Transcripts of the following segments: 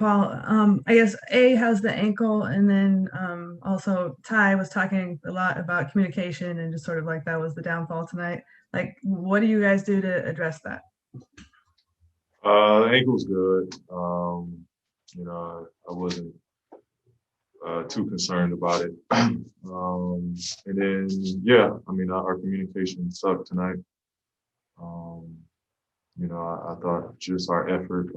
Paul. I guess how's the ankle? And then also Ty was talking a lot about communication and just sort of like that was the downfall tonight. Like, what do you guys do to address that? The ankle's good. I wasn't too concerned about it. And then, yeah, I mean, our communication sucked tonight. Um, I thought just our effort,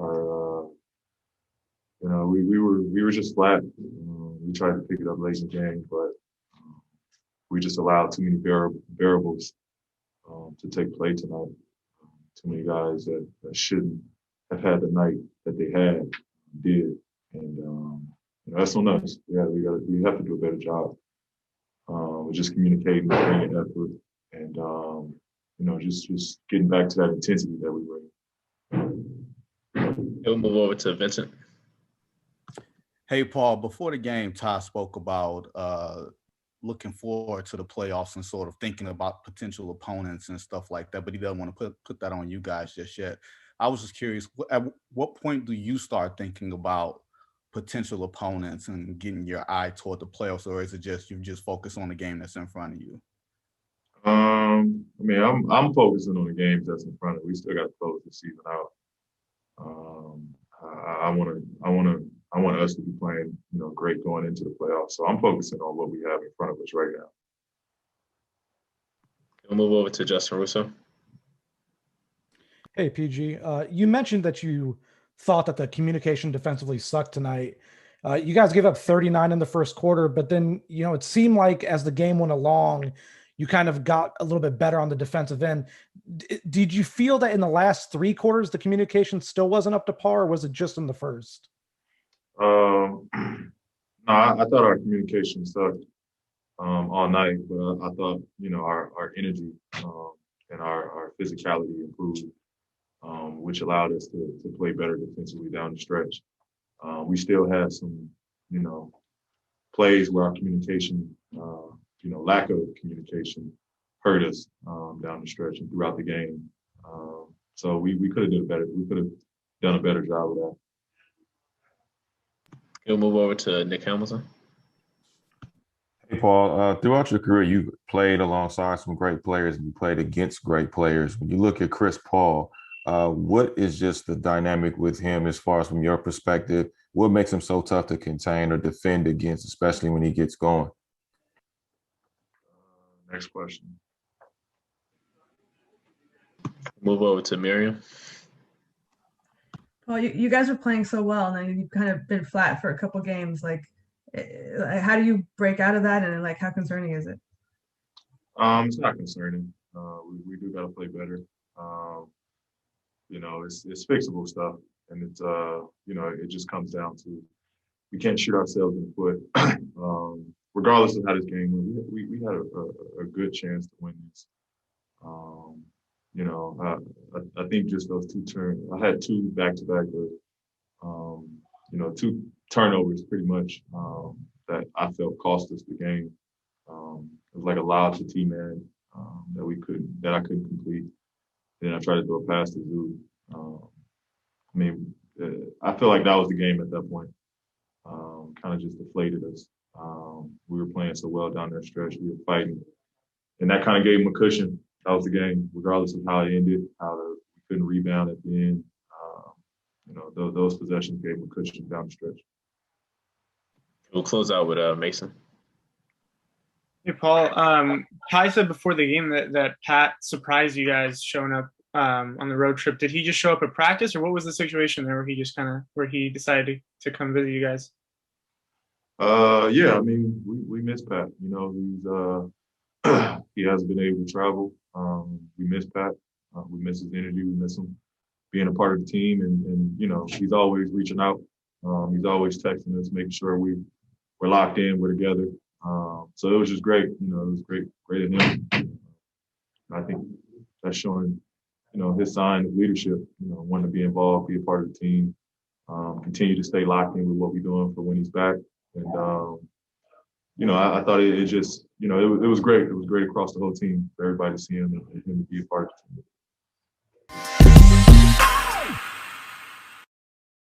we were just flat. We tried to pick it up late in the game, but we just allowed too many variables to take play tonight. Too many guys that shouldn't have had the night that they had did, and that's on us. Yeah, we have to do a better job with just communicating, bringing effort, and just getting back to that intensity that we bring. We'll move over to Vincent. Hey, Paul, before the game, Ty spoke about looking forward to the playoffs and sort of thinking about potential opponents and stuff like that, but he doesn't want to put that on you guys just yet. I was just curious, at what point do you start thinking about potential opponents and getting your eye toward the playoffs, or is it just you just focus on the game that's in front of you? I'm focusing on the games that's in front of us. We still got to close the season out. I want us to be playing, great going into the playoffs. So I'm focusing on what we have in front of us right now. We'll move over to Justin Russo. Hey, PG. You mentioned that you thought that the communication defensively sucked tonight. You guys gave up 39 in the first quarter, but then, it seemed like as the game went along, you kind of got a little bit better on the defensive end. Did you feel that in the last three quarters, the communication still wasn't up to par, or was it just in the first? No, I thought our communication sucked all night, but I thought, our energy and our physicality improved, which allowed us to play better defensively down the stretch. We still had some, plays where our communication, lack of communication hurt us down the stretch and throughout the game. So we could have done better. We could have done a better job of that. We'll move over to Nick Hamilton. Hey, Paul, throughout your career, you played alongside some great players and you played against great players. When you look at Chris Paul, what is just the dynamic with him as far as from your perspective? What makes him so tough to contain or defend against, especially when he gets going? Next question. Move over to Miriam. Well, you guys are playing so well, and then you've kind of been flat for a couple games. Like, how do you break out of that, and like, how concerning is it? It's not concerning. We do got to play better. It's fixable stuff, and it's it just comes down to we can't shoot ourselves in the foot. Regardless of how this game went, we had a good chance to win this. I think just those two turns. I had two back-to-back, two turnovers pretty much that I felt cost us the game. It was like a lob to T-Man that I couldn't complete. Then I tried to throw a pass to Zoo. I feel like that was the game at that point. Kind of just deflated us. We were playing so well down that stretch. We were fighting, and that kind of gave them a cushion. That was the game, regardless of how it ended. We couldn't rebound at the end. Those possessions gave them a cushion down the stretch. We'll close out with Mason. Hey, Paul. Ty said before the game that Pat surprised you guys showing up on the road trip. Did he just show up at practice, or what was the situation there where he decided to come visit you guys? Yeah, we miss Pat. He hasn't been able to travel. We miss Pat. We miss his energy. We miss him being a part of the team, and he's always reaching out. He's always texting us, making sure we're locked in, we're together. So it was just great. It was great of him. I think that's showing, his sign of leadership. Wanting to be involved, be a part of the team, continue to stay locked in with what we're doing for when he's back. And I thought it just, it was great. It was great across the whole team for everybody to see him and him to be a part of the team.